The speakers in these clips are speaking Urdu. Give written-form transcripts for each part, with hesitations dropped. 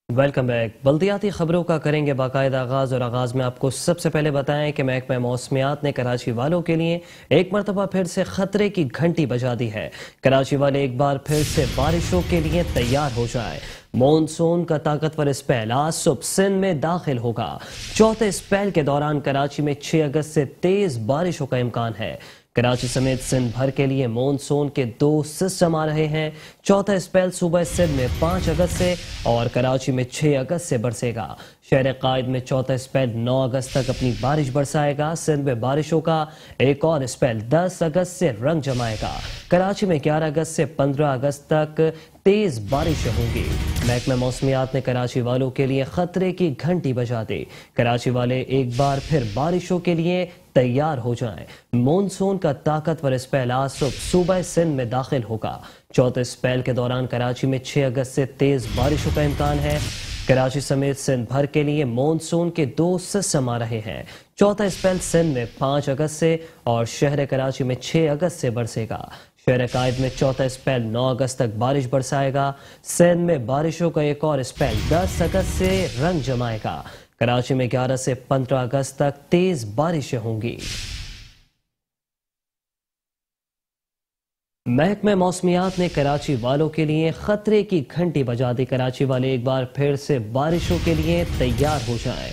Welcome back. بلدیاتی خبروں کا کریں گے باقاعدہ آغاز میں آپ کو سب سے پہلے بتائیں کہ محکمہ موسمیات نے کراچی والوں کے لیے ایک مرتبہ پھر سے خطرے کی گھنٹی بجا دی ہے۔ کراچی والے ایک بار پھر سے بارشوں کے لیے تیار ہو جائیں۔ مونسون کا طاقتور اسپیل آج صبح سندھ میں داخل ہوگا۔ چوتھے اسپیل کے دوران کراچی میں 6 اگست سے تیز بارشوں کا امکان ہے۔ کراچی سمیت سندھ بھر کے لیے مونسون کے 2 سسٹم آ رہے ہیں۔ چوتھا اسپیل صوبہ سندھ میں 5 اگست سے اور کراچی میں 6 اگست سے برسے گا۔ شہر قائد میں چوتھا اسپیل 9 اگست تک اپنی بارش برسائے گا۔ سندھ میں بارشوں کا ایک اور اسپیل 10 اگست سے رنگ جمائے گا۔ کراچی میں 11 اگست سے 15 اگست تک تیز بارشیں ہوں گی۔ محکمہ موسمیات نے کراچی والوں کے لیے خطرے کی گھنٹی بجا دی۔ کراچی والے ایک بار پھر بارشوں کے لیے تیار ہو جائیں۔ مونسون کا طاقتور اسپیل آج صبح صوبہ سندھ میں داخل ہوگا۔ چوتھے اسپیل کے دوران کراچی میں 6 اگست سے تیز بارشوں کا امکان ہے۔ کراچی سمیت سندھ بھر کے لیے مونسون کے 2 سسٹم آ رہے ہیں۔ چوتھا اسپیل سندھ میں 5 اگست سے اور شہر کراچی میں 6 اگست سے برسے گا۔ شہر قائد میں چوتھا اسپیل 9 اگست تک بارش برسائے گا۔ سندھ میں بارشوں کا ایک اور اسپیل 10 اگست سے رنگ جمائے گا۔ کراچی میں 11 سے 15 اگست تک تیز بارشیں ہوں گی۔ محکمہ موسمیات نے کراچی والوں کے لیے خطرے کی گھنٹی بجا دی۔ کراچی والے ایک بار پھر سے بارشوں کے لیے تیار ہو جائیں۔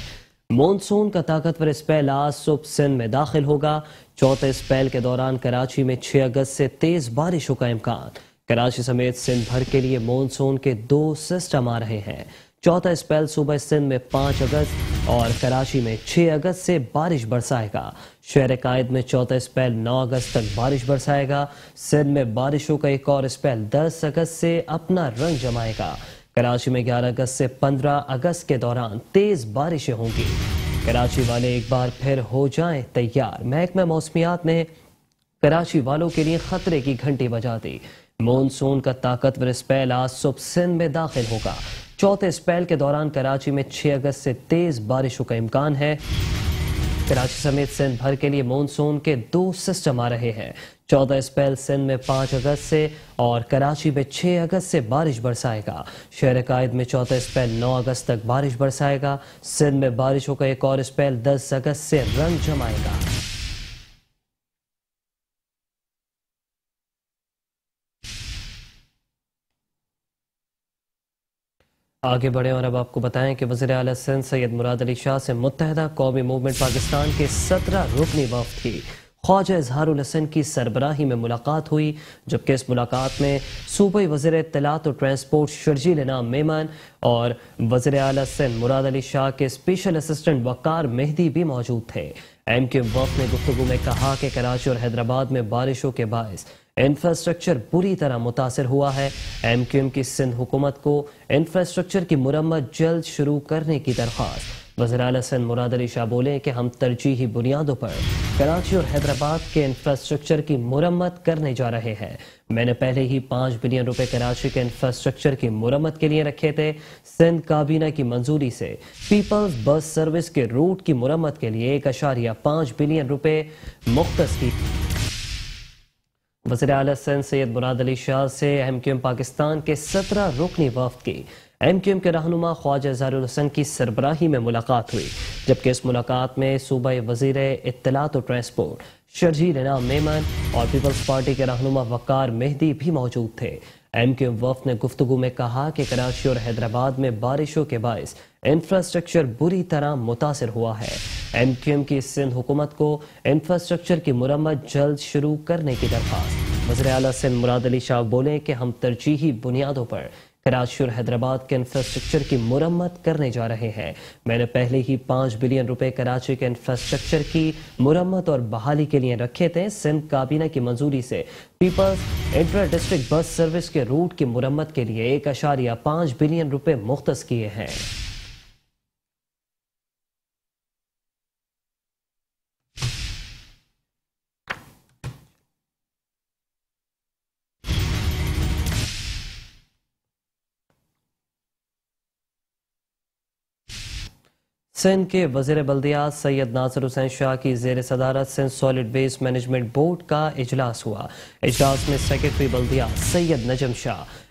مونسون کا طاقتور اسپیل آج صبح سندھ میں داخل ہوگا۔ چوتھے اسپیل کے دوران کراچی میں 6 اگست سے تیز بارشوں کا امکان۔ کراچی سمیت سندھ بھر کے لیے مونسون کے 2 سسٹم آ رہے ہیں۔ چوتھا اسپیل صوبہ سندھ میں 5 اگست اور کراچی میں 6 اگست سے بارش برسائے گا۔ شہر قائد میں چوتھا اسپیل 9 اگست تک بارش برسائے گا۔ سندھ میں بارشوں کا ایک اور اسپیل 10 اگست سے اپنا رنگ جمائے گا۔ کراچی میں 11 اگست سے 15 اگست کے دوران تیز بارشیں ہوں گی۔ کراچی والے ایک بار پھر ہو جائیں تیار۔ محکمہ موسمیات نے کراچی والوں کے لیے خطرے کی گھنٹی بجا دی۔ مونسون کا طاقتور اسپیل آج صبح سندھ میں داخل ہوگا۔ چوتھے اسپیل کے دوران کراچی میں 6 اگست سے تیز بارشوں کا امکان ہے۔ کراچی سمیت سندھ بھر کے لیے مونسون کے 2 سسٹم آ رہے ہیں۔ چوتھا اسپیل سندھ میں 5 اگست سے اور کراچی میں 6 اگست سے بارش برسائے گا۔ شہر قائد میں چوتھا اسپیل 9 اگست تک بارش برسائے گا۔ سندھ میں بارشوں کا ایک اور اسپیل 10 اگست سے رنگ جمائے گا۔ آگے بڑھیں اور اب آپ کو بتائیں کہ وزیر اعلیٰ سندھ سید مراد علی شاہ سے متحدہ قومی موومنٹ پاکستان کے 17 رکنی وفد کی خواجہ اظہار الحسن کی سربراہی میں ملاقات ہوئی، جبکہ اس ملاقات میں صوبائی وزیر اطلاعات و ٹرانسپورٹ شرجیل انعام میمن اور وزیر اعلیٰ سندھ مراد علی شاہ کے اسپیشل اسسٹنٹ وقار مہدی بھی موجود تھے۔ ایم کیو ایم وفد نے گفتگو میں کہا کہ کراچی اور حیدرآباد میں بارشوں کے باعث انفراسٹرکچر بری طرح متاثر ہوا ہے۔ ایم کیو ایم کی سندھ حکومت کو انفراسٹرکچر کی مرمت جلد شروع کرنے کی درخواست۔ وزیر اعلیٰ سندھ مراد علی شاہ بولے کہ ہم ترجیحی بنیادوں پر کراچی اور حیدرآباد کے انفراسٹرکچر کی مرمت کرنے جا رہے ہیں۔ میں نے پہلے ہی 5 بلین روپے کراچی کے انفراسٹرکچر کی مرمت کے لیے رکھے تھے۔ سندھ کابینہ کی منظوری سے پیپلز بس سروس کے روٹ کی مرمت کے لیے 1.5 بلین روپے مختص کی۔ وزیر اعلیٰ سندھ سید مراد علی شاہ سے ایم کیو ایم پاکستان کے 17 رکنی وفد کی ایم کیو ایم کے رہنما خواجہ اظہار الحسن کی سربراہی میں ملاقات ہوئی، جبکہ اس ملاقات میں صوبائی وزیر اطلاعات و ٹرانسپورٹ شرجیل انعام میمن اور پیپلز پارٹی کے رہنما وقار مہدی بھی موجود تھے۔ ایم کیو ایم وفد نے گفتگو میں کہا کہ کراچی اور حیدرآباد میں بارشوں کے باعث انفراسٹرکچر بری طرح متاثر ہوا ہے۔ ایم کیو ایم کی سندھ حکومت کو انفراسٹرکچر کی مرمت جلد شروع کرنے کی درخواست۔ وزیر اعلیٰ سندھ مراد علی شاہ بولے کہ ہم ترجیحی بنیادوں پر کراچی اور حیدرآباد کے انفراسٹرکچر کی مرمت کرنے جا رہے ہیں۔ میں نے پہلے ہی 5 بلین روپے کراچی کے انفراسٹرکچر کی مرمت اور بحالی کے لیے رکھے تھے۔ سندھ کابینہ کی منظوری سے peoples intra district bus service کے روٹ کی مرمت کے لیے 1.5 بلین روپے مختص کیے ہیں۔ سندھ کے وزیر بلدیات سید ناصر حسین شاہ کی زیر صدارت Sindh solid waste management board کا اجلاس ہوا۔ اجلاس میں سیکرٹری بلدیات سید نجم شاہ،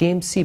KMC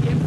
KMC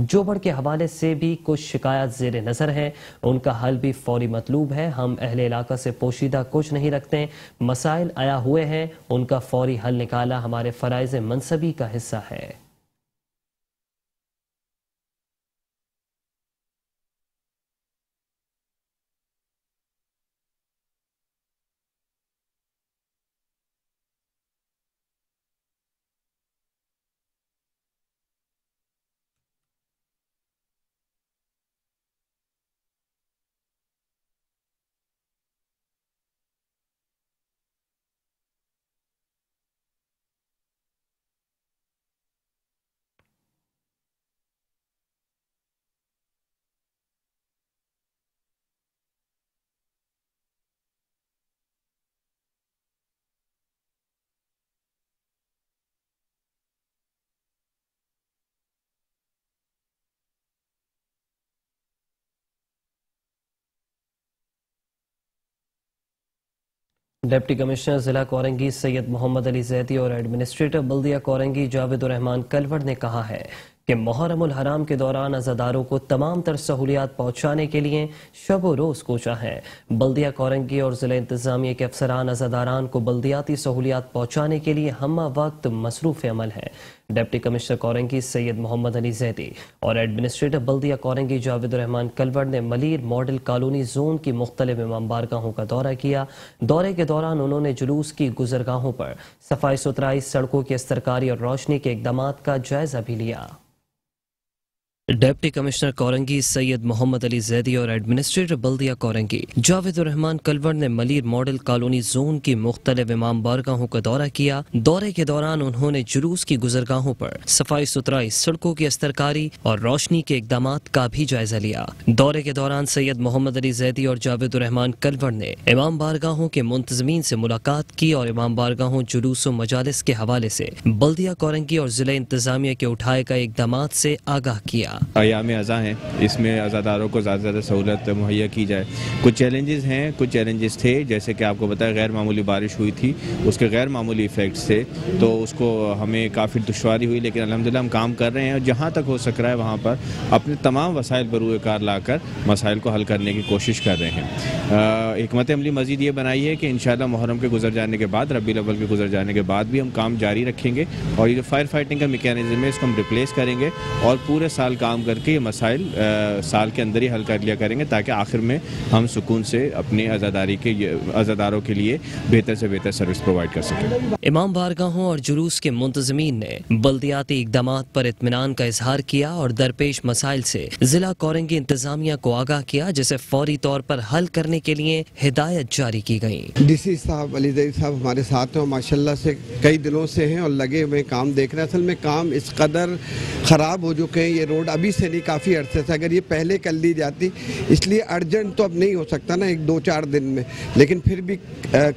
جوبڑ کے حوالے سے بھی کچھ شکایات زیر نظر ہیں، ان کا حل بھی فوری مطلوب ہے۔ ہم اہل علاقہ سے پوشیدہ کچھ نہیں رکھتے، مسائل آیا ہوئے ہیں، ان کا فوری حل نکالا ہمارے فرائض منصبی کا حصہ ہے۔ ڈپٹی کمشنر ضلع کورنگی سید محمد علی زیدی اور ایڈمنسٹریٹر بلدیہ کورنگی جاوید الرحمان کلوڑ نے کہا ہے کہ محرم الحرام کے دوران عزاداروں کو تمام تر سہولیات پہنچانے کے لیے شب و روز کوشاں ہیں۔ بلدیہ کورنگی اور ضلع انتظامیہ کے افسران عزاداران کو بلدیاتی سہولیات پہنچانے کے لیے ہمہ وقت مصروف عمل ہیں۔ ڈپٹی کمشنر کورنگی سید محمد علی زیدی اور ایڈمنسٹریٹر بلدیہ کورنگی جاوید الرحمان کلوڑ نے ملیر ماڈل کالونی زون کی مختلف امام بارگاہوں کا دورہ کیا۔ دورے کے دوران انہوں نے جلوس کی گزرگاہوں پر صفائی ستھرائی، سڑکوں کی استرکاری اور روشنی کے اقدامات کا جائزہ بھی لیا۔ ڈپٹی کمشنر کورنگی سید محمد علی زیدی اور ایڈمنسٹریٹر بلدیہ کورنگی جاوید الرحمان کلوڑ نے ملیر ماڈل کالونی زون کی مختلف امام بارگاہوں کا دورہ کیا۔ دورے کے دوران انہوں نے جلوس کی گزرگاہوں پر صفائی ستھرائی، سڑکوں کی استرکاری اور روشنی کے اقدامات کا بھی جائزہ لیا۔ دورے کے دوران سید محمد علی زیدی اور جاوید الرحمان کلوڑ نے امام بارگاہوں کے منتظمین سے ملاقات کی اور امام بارگاہوں، جلوس و مجالس کے حوالے سے بلدیہ کورنگی اور ضلع انتظامیہ کے اٹھائے گئے اقدامات سے آگاہ کیا۔ ایام ازاں ہیں، اس میں عزاداروں کو زیادہ سے زیادہ سہولت مہیا کی جائے۔ کچھ چیلنجز ہیں، کچھ چیلنجز تھے، جیسے کہ آپ کو بتایا غیر معمولی بارش ہوئی تھی، اس کے غیر معمولی ایفیکٹس تھے، تو اس کو ہمیں کافی دشواری ہوئی، لیکن الحمدللہ ہم کام کر رہے ہیں اور جہاں تک ہو سک رہا ہے وہاں پر اپنے تمام وسائل بروئے کار لا کر مسائل کو حل کرنے کی کوشش کر رہے ہیں۔ حکمت عملی مزید یہ بنائی ہے کہ انشاءاللہ محرم کے گزر جانے کے بعد، ربیع الاول کے گزر جانے کے بعد بھی ہم کام جاری رکھیں گے اور یہ جو فائر فائٹنگ کا میکینزم ہے اس کو ہم ریپلیس کریں گے اور پورے سال کام کر کے یہ مسائل سال کے اندر ہی حل کر لیا کریں گے، تاکہ آخر میں ہم سکون سے اپنے عزاداروں کے لیے بہتر سے بہتر سروس پرووائڈ کر سکیں۔ امام بارگاہوں اور جلوس کے منتظمین نے بلدیاتی اقدامات پر اطمینان کا اظہار کیا اور درپیش مسائل سے ضلع کورنگی انتظامیہ کو آگاہ کیا، جسے فوری طور پر حل کرنے کے لیے ہدایت جاری کی گئی۔ ڈی سی صاحب علی زیدی صاحب ہمارے ساتھ ہیں اور ماشاءاللہ سے کئی دنوں سے ہیں اور لگے ہوئے کام دیکھ رہے ہیں۔ اصل میں کام اس قدر خراب ہو چکے ہیں، یہ روڈ ابھی سے نہیں، کافی عرصے سے، اگر یہ پہلے کر لی جاتی، اس لیے ارجنٹ تو اب نہیں ہو سکتا نا 1-2-4 دن میں، لیکن پھر بھی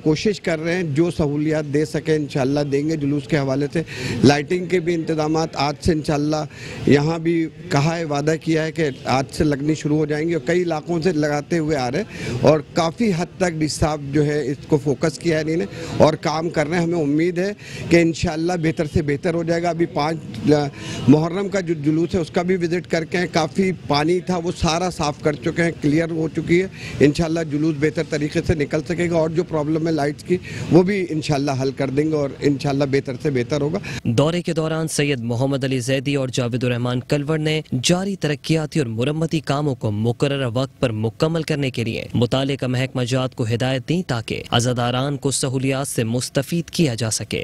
کوشش کر رہے ہیں جو سہولیات دے سکیں انشاءاللہ دیں گے۔ جلوس کے حوالے سے لائٹنگ کے بھی انتظامات آج سے انشاءاللہ یہاں بھی کہا ہے، وعدہ کیا ہے کہ آج سے لگنی شروع ہو جائیں گے اور کئی علاقوں سے لگاتے ہوئے آ رہے ہیں اور کافی حد تک ڈی صاحب جو ہے اس کو فوکس کیا ہے انہوں نے اور کام کر رہے ہیں۔ ہمیں امید ہے کہ انشاءاللہ بہتر سے بہتر ہو جائے گا۔ ابھی 5 محرم کا جو جلوس ہے اس کا بھی وزٹ کر کے کافی پانی تھا وہ سارا صاف کر چکے ہیں، کلیئر ہو چکی ہے۔ انشاءاللہ جلوس بہتر طریقے سے نکل سکے گا اور جو پرابلم ہے لائٹس کی وہ بھی انشاءاللہ حل کر دیں گے اور انشاءاللہ بہتر سے بہتر ہوگا۔ دورے کے دوران سید محمد علی زیدی اور جاوید الرحمان کلوڑ نے جاری ترقیاتی اور مرمتی کاموں کو مقررہ وقت پر مکمل کرنے کے لیے متعلقہ محکمہ جات کو ہدایت دی تاکہ عزاداران کو سہولیات سے مستفید کیا جا سکے۔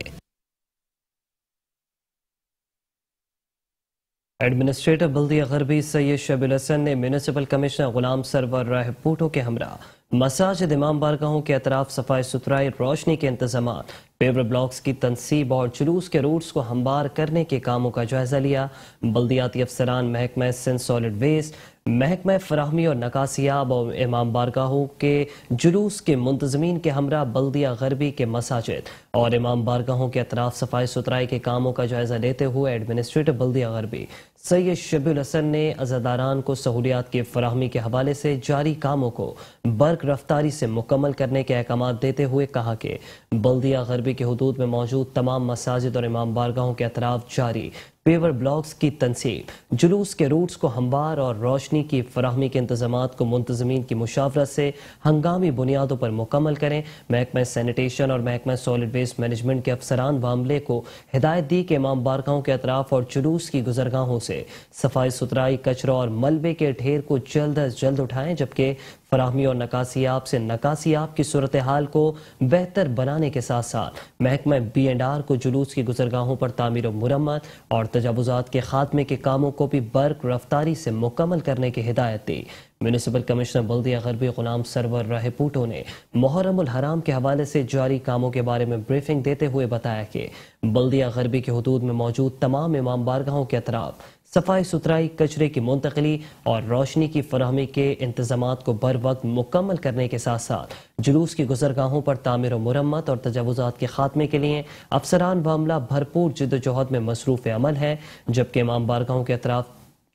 ایڈمنسٹریٹر بلدیہ غربی سید شبیل الحسن نے میونسپل کمشنر غلام سرور راہ پوٹو کے ہمراہ مساجد، امام بارگاہوں کے اطراف صفائی ستھرائی، روشنی کے انتظامات، پیور بلاکس کی تنصیب اور جلوس کے روٹس کو ہموار کرنے کے کاموں کا جائزہ لیا۔ بلدیاتی افسران، محکمہ سندھ سالڈ ویسٹ، محکمہ فراہمی اور نکاسیاب اور امام بارگاہوں کے جلوس کے منتظمین کے ہمراہ بلدیہ غربی کے مساجد اور امام بارگاہوں کے اطراف صفائی ستھرائی کے کاموں کا جائزہ لیتے ہوئے ایڈمنسٹریٹر بلدیہ غربی سید شبیل الحسن نے عزاداران کو سہولیات کی فراہمی کے حوالے سے جاری کاموں کو برق رفتاری سے مکمل کرنے کے احکامات دیتے ہوئے کہا کہ بلدیہ غربی کے حدود میں موجود تمام مساجد اور امام بارگاہوں کے اطراف جاری پیور بلاکس کی تنصیب، جلوس کے روٹس کو ہموار اور روشنی کی فراہمی کے انتظامات کو منتظمین کی مشاورت سے ہنگامی بنیادوں پر مکمل کریں۔ محکمہ سینیٹیشن اور محکمہ سالڈ ویسٹ مینجمنٹ کے افسران عملے کو ہدایت دی کہ امام بارگاہوں کے اطراف اور جلوس کی گزرگاہوں سے صفائی ستھرائی، کچرا اور ملبے کے ڈھیر کو جلد از جلد اٹھائیں، جبکہ فراہمی اور نکاسی آب سے نکاسی آب کی صورتحال کو بہتر بنانے کے ساتھ ساتھ محکمہ B&R کو جلوس کی گزرگاہوں پر تعمیر و مرمت اور تجاوزات کے خاتمے کے کاموں کو بھی برق رفتاری سے مکمل کرنے کی ہدایت دی۔ میونسپل کمشنر بلدیہ غربی غلام سرور راہ پوٹو نے محرم الحرام کے حوالے سے جاری کاموں کے بارے میں بریفنگ دیتے ہوئے بتایا کہ بلدیہ غربی کے حدود میں موجود تمام امام بارگاہوں کے اطراف صفائی ستھرائی، کچرے کی منتقلی اور روشنی کی فراہمی کے انتظامات کو بر وقت مکمل کرنے کے ساتھ ساتھ جلوس کی گزرگاہوں پر تعمیر و مرمت اور تجاوزات کے خاتمے کے لیے افسران و عملہ بھرپور جد و جہد میں مصروف عمل ہے، جبکہ امام بارگاہوں کے اطراف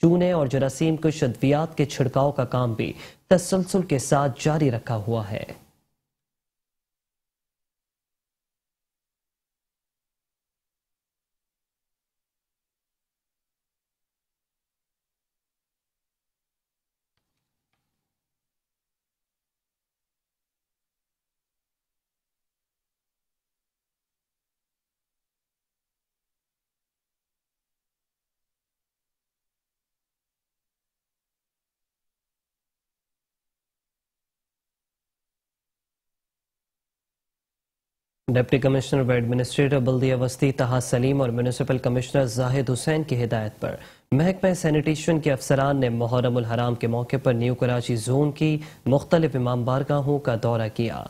چونے اور جراثیم کش ادویات کے چھڑکاؤ کا کام بھی تسلسل کے ساتھ جاری رکھا ہوا ہے۔ ڈپٹی کمشنر و ایڈمنسٹریٹر بلدیہ وسطی طہا سلیم اور میونسپل کمشنر زاہد حسین کی ہدایت پر محکمہ سینیٹیشن کے افسران نے محرم الحرام کے موقع پر نیو کراچی زون کی مختلف امام بارگاہوں کا دورہ کیا۔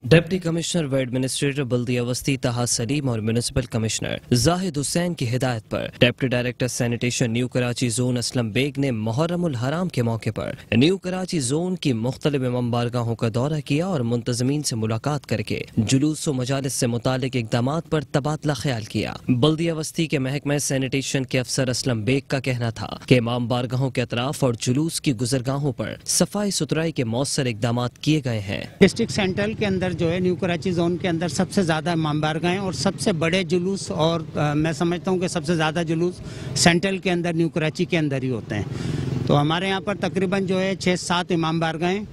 ڈپٹی کمشنر و ایڈمنسٹریٹر بلدیہ وسطی طہا سلیم اور میونسپل کمشنر زاہد حسین کی ہدایت پر deputy director sanitation New Karachi zone Aslam Baig نے محرم الحرام کے موقع پر نیو کراچی زون کی مختلف امام بارگاہوں کا دورہ کیا اور منتظمین سے ملاقات کر کے جلوس و مجالس سے متعلق اقدامات پر تبادلہ خیال کیا۔ بلدیہ وسطی کے محکمہ سینیٹیشن کے افسر اسلم بیگ کا کہنا تھا کہ امام بارگاہوں کے اطراف اور جلوس کی گزرگاہوں پر صفائی ستھرائی کے مؤثر اقدامات کیے گئے ہیں۔ ڈسٹرکٹ سینٹرل کے اندر جو ہے نیو کراچی زون کے اندر سب سے زیادہ امام بارگاہیں اور سب سے بڑے جلوس، اور میں سمجھتا ہوں کہ سب سے زیادہ جلوس سینٹرل کے اندر نیو کراچی کے اندر ہی ہوتے ہیں۔ تو ہمارے یہاں پر تقریباً جو ہے 6-7 امام بارگاہیں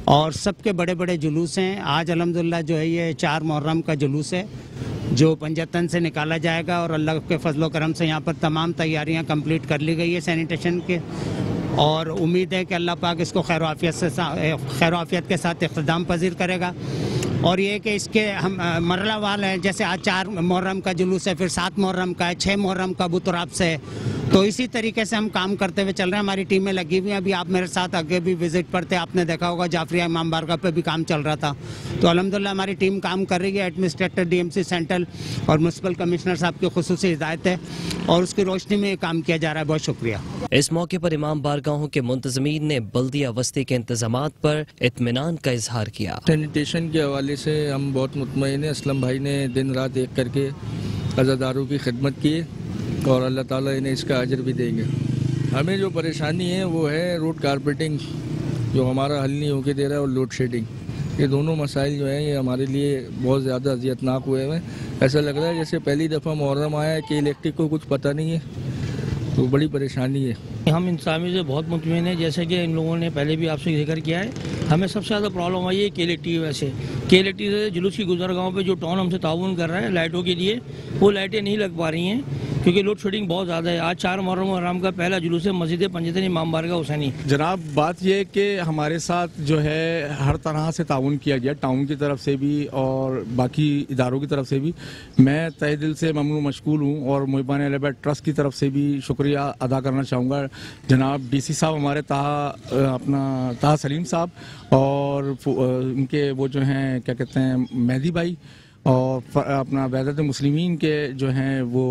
اور سب کے بڑے بڑے جلوس ہیں۔ آج الحمدللہ جو ہے یہ 4 محرم کا جلوس ہے جو پنجتن سے نکالا جائے گا، اور اللہ کے فضل و کرم سے یہاں پر تمام تیاریاں کمپلیٹ کر لی گئی ہے سینیٹیشن کے، اور امید ہے کہ اللہ پاک اس کو خیر و عافیت کے ساتھ اختتام پذیر کرے گا۔ اور یہ کہ اس کے ہم مرحلہ وار ہیں، جیسے آج 4 محرم کا جلوس ہے، پھر 7 محرم کا ہے، 6 محرم کا ابوتراب سے ہے، تو اسی طریقے سے ہم کام کرتے ہوئے چل رہے ہیں۔ ہماری ٹیمیں لگی ہوئی ہیں، ابھی آپ میرے ساتھ آگے بھی وزٹ پر تھے، آپ نے دیکھا ہوگا جعفریہ امام بارگاہ پہ بھی کام چل رہا تھا۔ تو الحمدللہ ہماری ٹیم کام کر رہی ہے، ایڈمنسٹریٹر DMC سینٹرل اور میونسپل کمشنر صاحب کی خصوصی ہدایت ہے، اور اس کی روشنی میں یہ کام کیا جا رہا ہے۔ بہت شکریہ۔ اس موقع پر امام بارگاہوں کے منتظمین نے بلدیہ وسطی کے انتظامات پر اطمینان کا اظہار کیا۔ سینیٹیشن کے حوالے سے ہم بہت مطمئن ہیں۔ اسلم بھائی نے دن رات ایک کر کے عزاداروں کی خدمت کی، اور اللہ تعالیٰ انہیں اس کا اجر بھی دیں گے۔ ہمیں جو پریشانی ہے وہ ہے روڈ کارپیٹنگ، جو ہمارا حل نہیں ہو کے دے رہا ہے، اور لوڈ شیڈنگ۔ یہ دونوں مسائل جو ہیں یہ ہمارے لیے بہت زیادہ اذیتناک ہوئے ہیں۔ ایسا لگ رہا ہے جیسے پہلی دفعہ محرم آیا ہے کہ الیکٹرک کو کچھ پتہ نہیں ہے، تو بڑی پریشانی ہے۔ ہم انتظامیہ سے بہت مطمئن ہیں، جیسے کہ ان لوگوں نے پہلے بھی آپ سے ذکر کیا ہے۔ ہمیں سب سے زیادہ پرابلم آئی ہے KLT ویسے KLT سے جلوس کی گزرگاہوں پہ جو ٹاؤن ہم سے تعاون کر رہا ہے لائٹوں کے لیے، وہ لائٹیں نہیں لگ پا رہی ہیں کیونکہ لوڈ شیڈنگ بہت زیادہ ہے۔ آج 4 محرم الحرام کا پہلا جلوس ہے مسجد پنجتن امام بارگاہ حسینی۔ جناب بات یہ ہے کہ ہمارے ساتھ جو ہے ہر طرح سے تعاون کیا گیا، ٹاؤن کی طرف سے بھی اور باقی اداروں کی طرف سے بھی۔ میں تہ دل سے ممنون مشکور ہوں، اور محبان اہل بیت ٹرسٹ کی طرف سے بھی شکریہ ادا کرنا چاہوں گا۔ جناب DC صاحب ہمارے طہا سلیم صاحب، اور ان کے وہ جو ہیں کیا کہتے ہیں مہدی بھائی، اور اپنا وحدت مسلمین کے جو ہیں وہ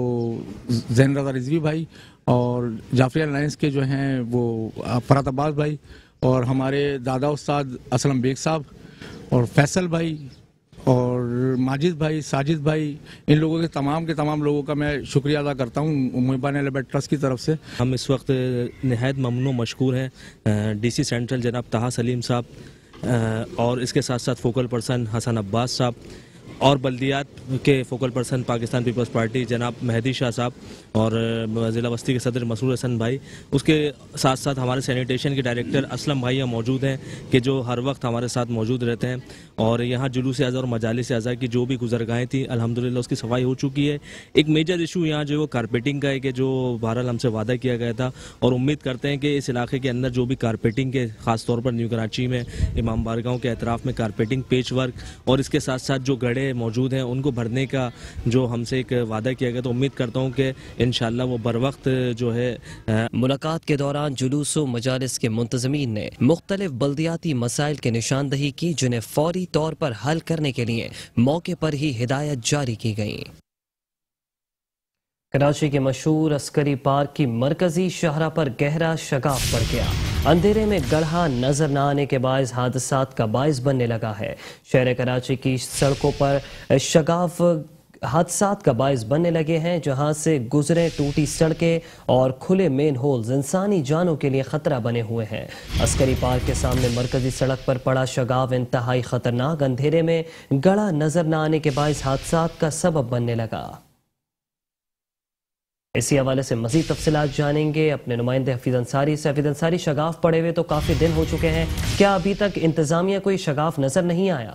زین رضا رضوی بھائی، اور جعفریہ الائنس کے جو ہیں وہ فرات عباس بھائی، اور ہمارے دادا استاد اسلم بیگ صاحب، اور فیصل بھائی، اور ماجد بھائی، ساجد بھائی، ان لوگوں کے تمام لوگوں کا میں شکریہ ادا کرتا ہوں محبان اہل بیت ٹرسٹ کی طرف سے۔ ہم اس وقت نہایت ممنون مشکور ہیں DC سینٹرل جناب طہا سلیم صاحب، اور اس کے ساتھ ساتھ فوکل پرسن حسن عباس صاحب، اور بلدیات کے فوکل پرسن پاکستان پیپلز پارٹی جناب مہدی شاہ صاحب اور ضلع بستی کے صدر مسرور حسن بھائی، اس کے ساتھ ساتھ ہمارے سینیٹیشن کے ڈائریکٹر اسلم بھائی یہاں موجود ہیں کہ جو ہر وقت ہمارے ساتھ موجود رہتے ہیں، اور یہاں جلوس اعضاء اور مجالس اعضاء کی جو بھی گزرگاہیں تھیں الحمدللہ اس کی صفائی ہو چکی ہے۔ ایک میجر ایشو یہاں جو وہ کارپیٹنگ کا ہے کہ جو بہرحال ہم سے وعدہ کیا گیا تھا، اور امید کرتے ہیں کہ اس علاقے کے اندر جو بھی کارپیٹنگ کے خاص طور پر نیو کراچی میں امام بارگاہوں کے اطراف میں کارپیٹنگ، پیچ ورک اور اس کے ساتھ ساتھ جو گڑھے موجود ہیں ان کو بھرنے کا جو ہم سے ایک وعدہ کیا گیا، تو امید کرتا ہوں کہ انشاءاللہ وہ بر وقت جو ہے۔ ملاقات کے دوران جلوس و مجالس کے منتظمین نے مختلف بلدیاتی مسائل کی نشاندہی کی جنہیں فوری طور پر حل کرنے کے لیے موقع پر ہی ہدایت جاری کی گئیں۔ کراچی کے مشہور عسکری پارک کی مرکزی شاہراہ پر گہرا شگاف پڑ گیا۔ اندھیرے میں گڑھا نظر نہ آنے کے باعث حادثات کا باعث بننے لگا ہے۔ شہر کراچی کی سڑکوں پر شگاف حادثات کا باعث بننے لگے ہیں، جہاں سے گزرے ٹوٹی سڑکیں اور کھلے مین ہولز انسانی جانوں کے لیے خطرہ بنے ہوئے ہیں۔ عسکری پارک کے سامنے مرکزی سڑک پر پڑا شگاف انتہائی خطرناک اندھیرے میں گڑھا نظر نہ آنے کے باعث حادثات کا سبب بننے لگا۔ اسی حوالے سے مزید تفصیلات جانیں گے اپنے نمائندے حفیظ انصاری سے۔ حفیظ انصاری، شگاف پڑے ہوئے تو کافی دن ہو چکے ہیں، کیا ابھی تک انتظامیہ کوئی شگاف نظر نہیں آیا؟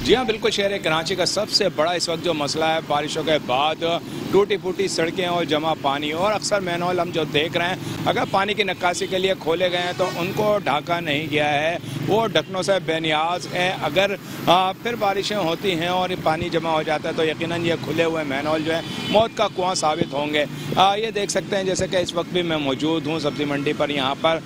جی ہاں بالکل، شہر کراچی کا سب سے بڑا اس وقت جو مسئلہ ہے بارشوں کے بعد ٹوٹی پھوٹی سڑکیں اور جمع پانی، اور اکثر مین ہول ہم جو دیکھ رہے ہیں اگر پانی کی نکاسی کے لیے کھولے گئے ہیں تو ان کو ڈھاکا نہیں گیا ہے، وہ ڈھکنوں سے بے نیاز ہیں۔ اگر پھر بارشیں ہوتی ہیں اور پانی جمع ہو جاتا ہے تو یقیناً یہ کھلے ہوئے مین ہول جو ہیں موت کا کنواں ثابت ہوں گے۔ یہ دیکھ سکتے ہیں جیسے کہ اس وقت بھی میں موجود ہوں سبزی منڈی پر، یہاں پر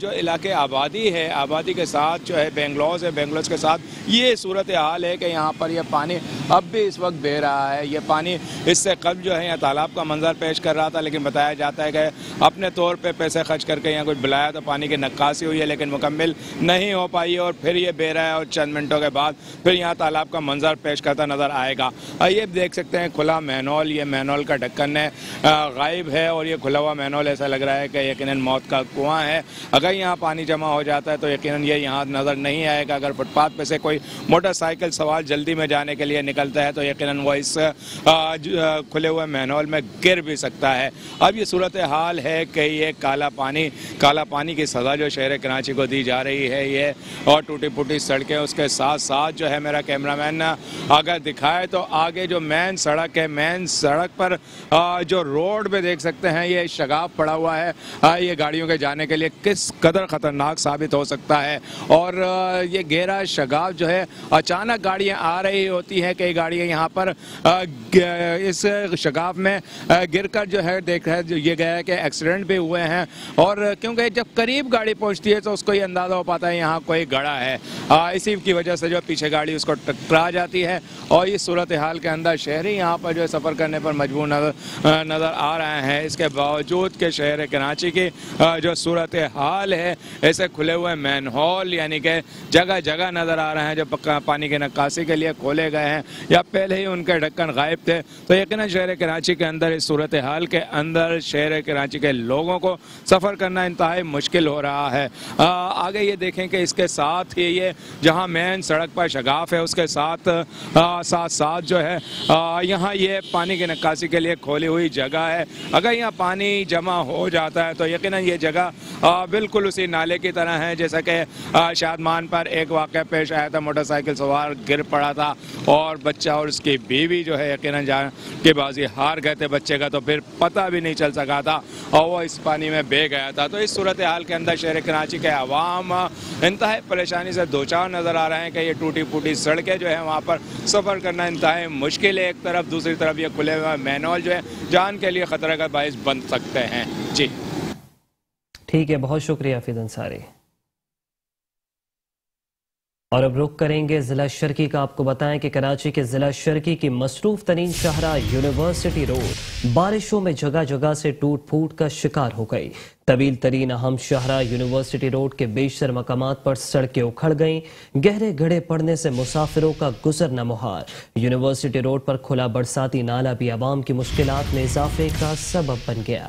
جو علاقے آبادی ہے، آبادی کے ساتھ جو ہے بینگلوز ہے، بینگلوز کے ساتھ یہ صورتحال ہے کہ یہاں پر یہ پانی اب بھی اس وقت بہہ رہا ہے۔ یہ پانی اس سے قبل جو ہے یہاں تالاب کا منظر پیش کر رہا تھا، لیکن بتایا جاتا ہے کہ اپنے طور پہ پیسے خرچ کر کے یہاں کچھ بلایا تو پانی کی نکاسی ہوئی ہے، لیکن مکمل نہیں ہو پائی اور پھر یہ بہہ رہا ہے، اور چند منٹوں کے بعد پھر یہاں تالاب کا منظر پیش کرتا نظر آئے گا۔ یہ دیکھ سکتے ہیں کھلا مین ہول، یہ مین ہول کا ڈھکن غائب ہے، اور یہ کھلا ہوا مین ہول ایسا لگ رہا ہے کہ یقیناً موت کا کنواں ہے۔ اگر یہاں پانی جمع ہو جاتا ہے تو یقیناً یہ یہاں نظر نہیں آئے گا۔ اگر فٹ پاتھ پہ سے کوئی موٹر سائیکل سوار جلدی میں جانے کے لیے نکلتا ہے تو یقیناً وہ اس کھلے ہوئے مین ہول میں گر بھی سکتا ہے۔ اب یہ صورتحال ہے کہ یہ کالا پانی کی سزا جو شہر کراچی کو دی جا رہی ہے، یہ اور ٹوٹی پھوٹی سڑکیں، اس کے ساتھ ساتھ جو ہے میرا کیمرہ مین اگر دکھائے تو آگے جو مین سڑک ہے، مین سڑک پر جو روڈ پہ دیکھ سکتے ہیں یہ شگاف پڑا ہوا ہے۔ یہ گاڑیوں کے جانے کے لیے کس قدر خطرناک ثابت ہو سکتا ہے، اور یہ گہرا شگاف جو ہے اچانک گاڑیاں آ رہی ہوتی ہیں، کئی گاڑیاں یہاں پر اس شگاف میں گر کر جو ہے دیکھا یہ گیا ہے کہ ایکسیڈنٹ بھی ہوئے ہیں، اور کیونکہ جب قریب گاڑی پہنچتی ہے تو اس کو یہ اندازہ ہو پاتا ہے یہاں کوئی گڑھا ہے، اسی کی وجہ سے جو پیچھے گاڑی اس کو ٹکرا جاتی ہے، اور اس صورتحال کے اندر شہری یہاں پر جو سفر کرنے پر مجبور نظر آ رہے ہیں۔ اس کے باوجود کہ شہر کراچی کی جو صورتحال ہے، ایسے کھلے ہوئے مین ہول یعنی کہ جگہ جگہ نظر آ رہے ہیں جو پانی کی نکاسی کے لیے کھولے گئے ہیں یا پہلے ہی ان کے ڈھکن غائب تھے، تو یقیناً شہر کراچی کے اندر اس صورتحال کے اندر شہر کراچی کے لوگوں کو سفر کرنا انتہائی مشکل ہو رہا ہے۔ آگے یہ دیکھیں کہ اس کے ساتھ ہی یہ جہاں مین سڑک پر شگاف ہے اس کے ساتھ جو ہے یہاں یہ پانی کی نکاسی کے لیے کھولی ہوئی جگہ ہے۔ اگر یہاں پانی جمع ہو جاتا ہے تو یقیناً یہ جگہ بالکل اسی نالے کی طرح ہے جیسا کہ شادمان پر ایک واقعہ پیش آیا تھا، موٹر سائیکل سوار گر پڑا تھا اور بچہ اور اس کی بیوی جو ہے یقیناً جان کی بازی ہار گئے تھے بچے کا، تو پھر پتہ بھی نہیں چل سکا تھا اور وہ اس پانی میں بہہ گیا تھا۔ تو اس صورتحال کے اندر شہر کراچی کے عوام انتہائی پریشانی سے دوچار نظر آ رہے ہیں کہ یہ ٹوٹی پھوٹی سڑکیں جو ہیں وہاں پر سفر کرنا انتہائی مشکل ہے ایک طرف، دوسری طرف یہ کھلے ہوئے مین ہول جو ہے جان کے لیے خطرہ کا باعث بن سکتے ہیں۔ جی ٹھیک ہے، بہت شکریہ حفیظ انصاری۔ اور اب رخ کریں گے ضلع شرقی کا۔ آپ کو بتائیں کہ کراچی کے ضلع شرقی کی مصروف ترین شاہراہ یونیورسٹی روڈ بارشوں میں جگہ جگہ سے ٹوٹ پھوٹ کا شکار ہو گئی۔ طویل ترین اہم شاہراہ یونیورسٹی روڈ کے بیشتر مقامات پر سڑکیں اکھڑ گئیں، گہرے گڑھے پڑنے سے مسافروں کا گزرنا محال۔ یونیورسٹی روڈ پر کھلا برساتی نالہ بھی عوام کی مشکلات میں اضافے کا سبب بن گیا۔